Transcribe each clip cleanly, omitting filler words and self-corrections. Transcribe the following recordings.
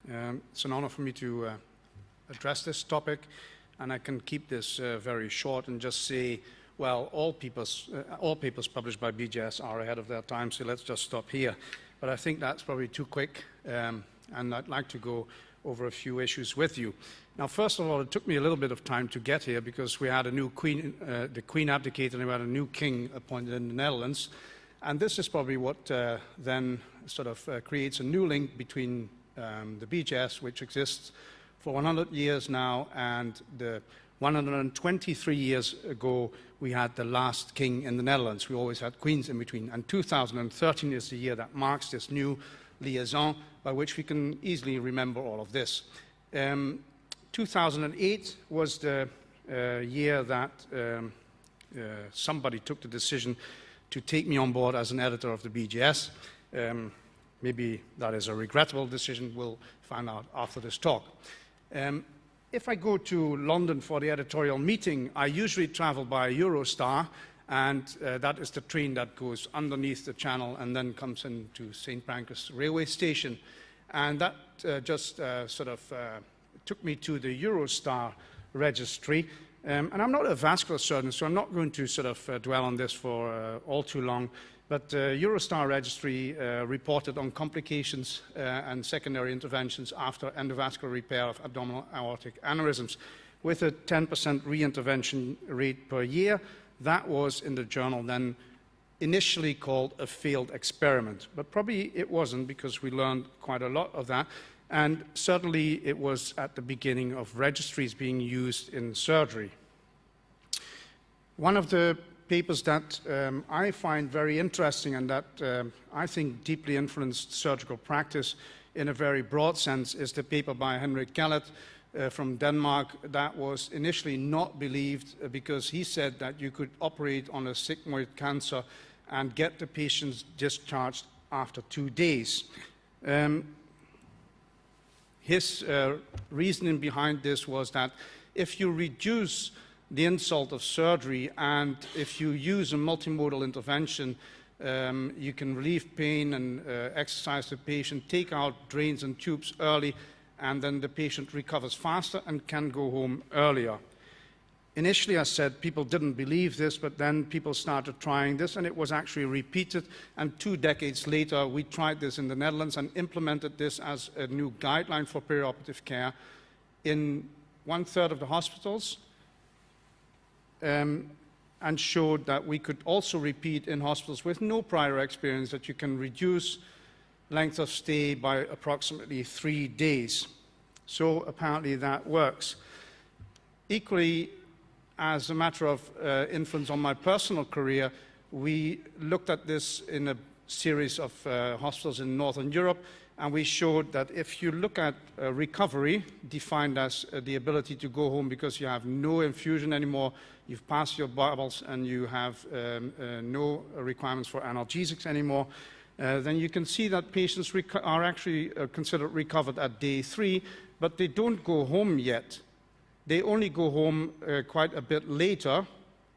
It's an honor for me to address this topic, and I can keep this very short and just say, well, all papers published by BJS are ahead of their time, so let's just stop here. But I think that's probably too quick, and I'd like to go over a few issues with you. Now, first of all, it took me a little bit of time to get here because we had a new queen, the queen abdicated, and we had a new king appointed in the Netherlands. And this is probably what then sort of creates a new link between the BJS, which exists for 100 years now, and the 123 years ago, we had the last king in the Netherlands. We always had queens in between. And 2013 is the year that marks this new liaison by which we can easily remember all of this. 2008 was the year that somebody took the decision to take me on board as an editor of the BJS. Maybe that is a regrettable decision. We'll find out after this talk. If I go to London for the editorial meeting, I usually travel by EUROSTAR, and that is the train that goes underneath the channel and then comes into St. Pancras railway station. And that took me to the EUROSTAR registry. And I'm not a vascular surgeon, so I'm not going to dwell on this for all too long. But EUROSTAR registry reported on complications and secondary interventions after endovascular repair of abdominal aortic aneurysms with a 10% reintervention rate per year. That was in the journal then initially called a failed experiment. But probably it wasn't, because we learned quite a lot of that. And certainly it was at the beginning of registries being used in surgery. One of the papers that I find very interesting and that I think deeply influenced surgical practice in a very broad sense is the paper by Henrik Gallet from Denmark that was initially not believed because he said that you could operate on a sigmoid cancer and get the patients discharged after 2 days. His reasoning behind this was that if you reduce the insult of surgery and if you use a multimodal intervention, you can relieve pain and exercise the patient, take out drains and tubes early, and then the patient recovers faster and can go home earlier. Initially, I said people didn't believe this, but then people started trying this, and it was actually repeated. And 2 decades later, we tried this in the Netherlands and implemented this as a new guideline for perioperative care in 1/3 of the hospitals, and showed that we could also repeat in hospitals with no prior experience that you can reduce length of stay by approximately 3 days. So apparently that works. Equally, as a matter of influence on my personal career, we looked at this in a series of hospitals in Northern Europe, and we showed that if you look at recovery, defined as the ability to go home because you have no infusion anymore, you've passed your bubbles, and you have no requirements for analgesics anymore, then you can see that patients are actually considered recovered at day 3, but they don't go home yet. They only go home quite a bit later.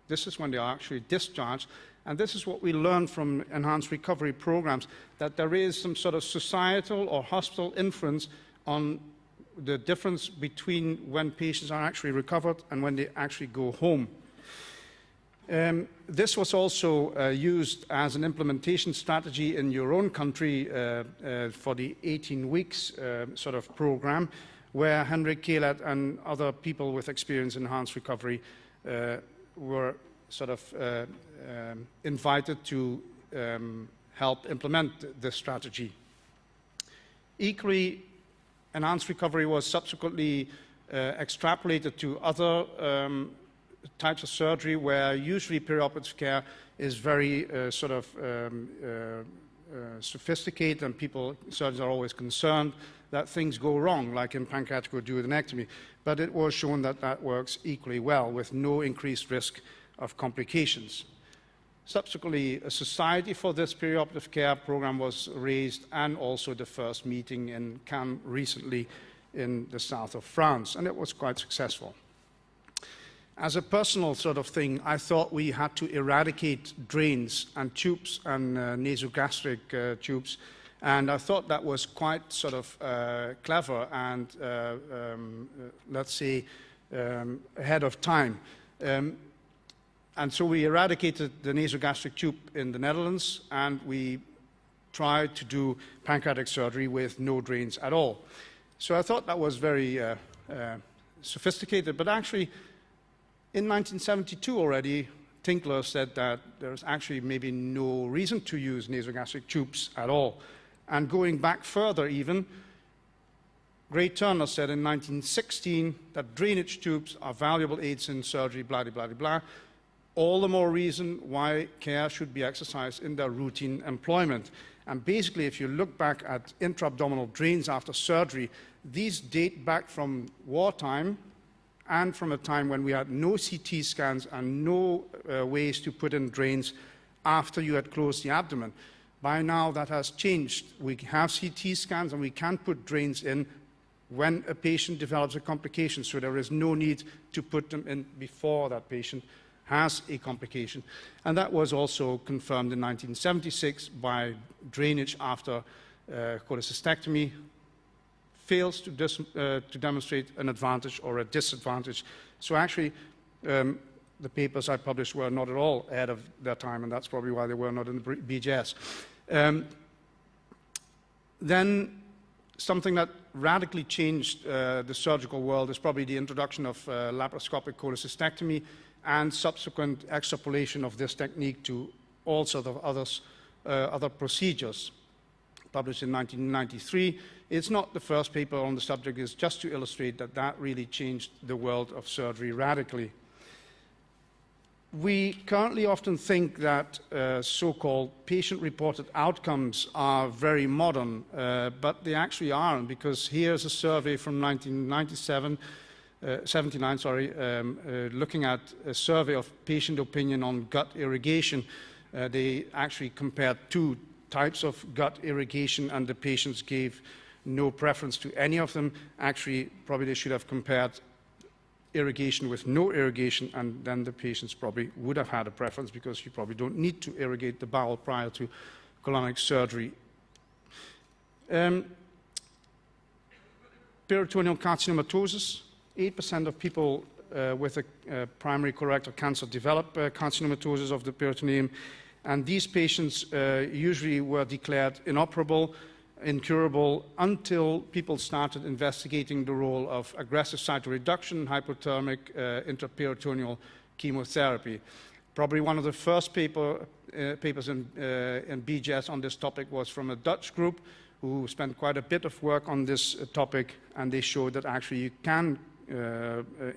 This is when they are actually discharged. And this is what we learned from enhanced recovery programs, that there is some sort of societal or hospital influence on the difference between when patients are actually recovered and when they actually go home. This was also used as an implementation strategy in your own country for the 18 weeks program, where Henrik Gallet and other people with experience in enhanced recovery were invited to help implement this strategy. Equally, enhanced recovery was subsequently extrapolated to other types of surgery where usually perioperative care is very sophisticated, and surgeons are always concerned that things go wrong, like in pancreatic duodenectomy. But it was shown that that works equally well with no increased risk of complications. Subsequently, a society for this perioperative care program was raised, and also the first meeting in Cannes recently in the south of France, and it was quite successful. As a personal thing, I thought we had to eradicate drains and tubes and nasogastric tubes And I thought that was quite sort of clever and, let's say, ahead of time. And so we eradicated the nasogastric tube in the Netherlands, and we tried to do pancreatic surgery with no drains at all. So I thought that was very sophisticated, but actually in 1972 already, Tinkler said that there's actually maybe no reason to use nasogastric tubes at all. And going back further even, Gray Turner said in 1916 that drainage tubes are valuable aids in surgery, blah, blah, blah, blah. All the more reason why care should be exercised in their routine employment. And basically, if you look back at intra-abdominal drains after surgery, these date back from wartime and from a time when we had no CT scans and no ways to put in drains after you had closed the abdomen. By now, that has changed. We have CT scans and we can put drains in when a patient develops a complication, so there is no need to put them in before that patient has a complication. And that was also confirmed in 1976 by drainage after cholecystectomy fails to demonstrate an advantage or a disadvantage. So actually, the papers I published were not at all ahead of their time, and that's probably why they were not in the BJS. Then something that radically changed the surgical world is probably the introduction of laparoscopic cholecystectomy and subsequent extrapolation of this technique to all sorts of other procedures. Published in 1993. It's not the first paper on the subject, it's just to illustrate that that really changed the world of surgery radically. We currently often think that so-called patient-reported outcomes are very modern, but they actually aren't, because here's a survey from 1979, looking at a survey of patient opinion on gut irrigation. They actually compared two types of gut irrigation, and the patients gave no preference to any of them. Actually, probably they should have compared irrigation with no irrigation, and then the patients probably would have had a preference, because you probably don't need to irrigate the bowel prior to colonic surgery. Peritoneal carcinomatosis. 8% of people with a primary colorectal cancer develop carcinomatosis of the peritoneum, and these patients usually were declared inoperable, incurable, until people started investigating the role of aggressive cytoreduction, hypothermic intraperitoneal chemotherapy. Probably one of the first papers in BJS on this topic was from a Dutch group who spent quite a bit of work on this topic, and they showed that actually you can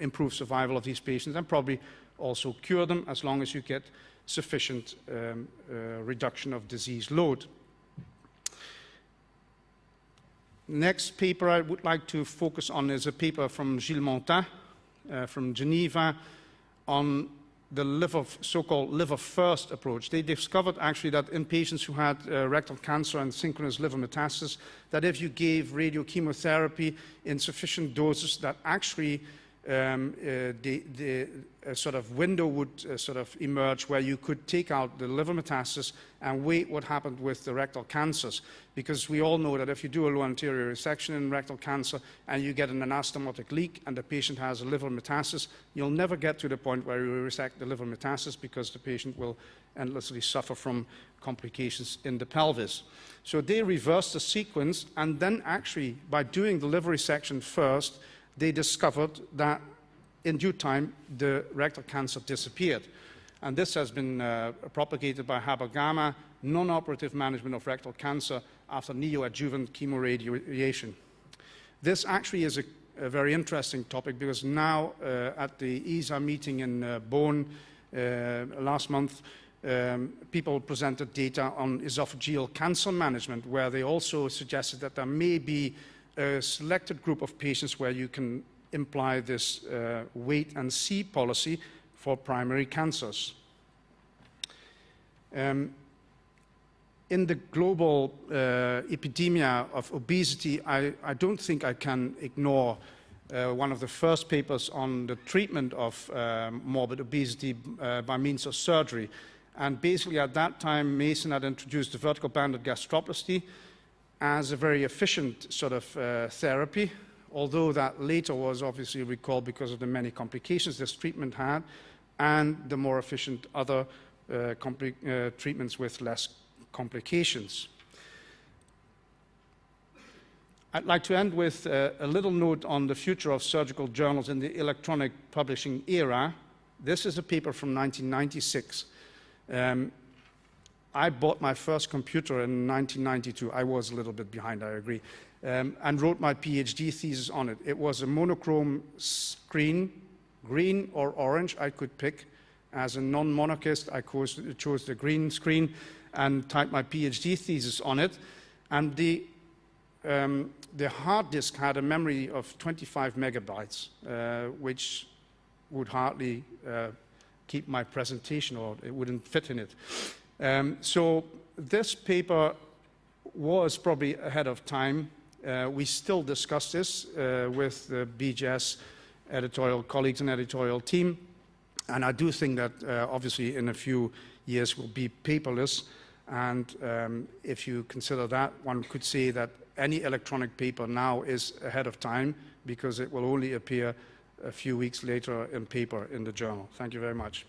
improve survival of these patients and probably also cure them as long as you get sufficient reduction of disease load. Next paper I would like to focus on is a paper from Gilles Montin from Geneva on the so-called liver-first approach. They discovered actually that in patients who had rectal cancer and synchronous liver metastasis, that if you gave radiochemotherapy in sufficient doses, that actually the sort of window would sort of emerge where you could take out the liver metastasis and wait what happened with the rectal cancers. Because we all know that if you do a low anterior resection in rectal cancer and you get an anastomotic leak and the patient has a liver metastasis, you'll never get to the point where you resect the liver metastasis, because the patient will endlessly suffer from complications in the pelvis. So they reversed the sequence, and then actually by doing the liver resection first, they discovered that in due time the rectal cancer disappeared. And this has been propagated by Haber-Gamma, non-operative management of rectal cancer after neoadjuvant chemoradiation. This actually is a very interesting topic, because now at the ESA meeting in Bonn last month, people presented data on esophageal cancer management, where they also suggested that there may be a selected group of patients where you can imply this wait and see policy for primary cancers. In the global epidemia of obesity, I don't think I can ignore one of the first papers on the treatment of morbid obesity by means of surgery. And basically at that time, Mason had introduced the vertical banded gastroplasty, as a very efficient sort of therapy, although that later was obviously recalled because of the many complications this treatment had, and the more efficient other treatments with less complications. I'd like to end with a little note on the future of surgical journals in the electronic publishing era. This is a paper from 1996. I bought my first computer in 1992. I was a little bit behind, I agree, and wrote my PhD thesis on it. It was a monochrome screen, green or orange, I could pick. As a non-monarchist, I chose the green screen and typed my PhD thesis on it. And the hard disk had a memory of 25 megabytes, which would hardly keep my presentation, or it wouldn't fit in it. So this paper was probably ahead of time. We still discuss this with the BJS editorial colleagues and editorial team. And I do think that obviously in a few years will be paperless. And if you consider that, one could say that any electronic paper now is ahead of time because it will only appear a few weeks later in paper in the journal. Thank you very much.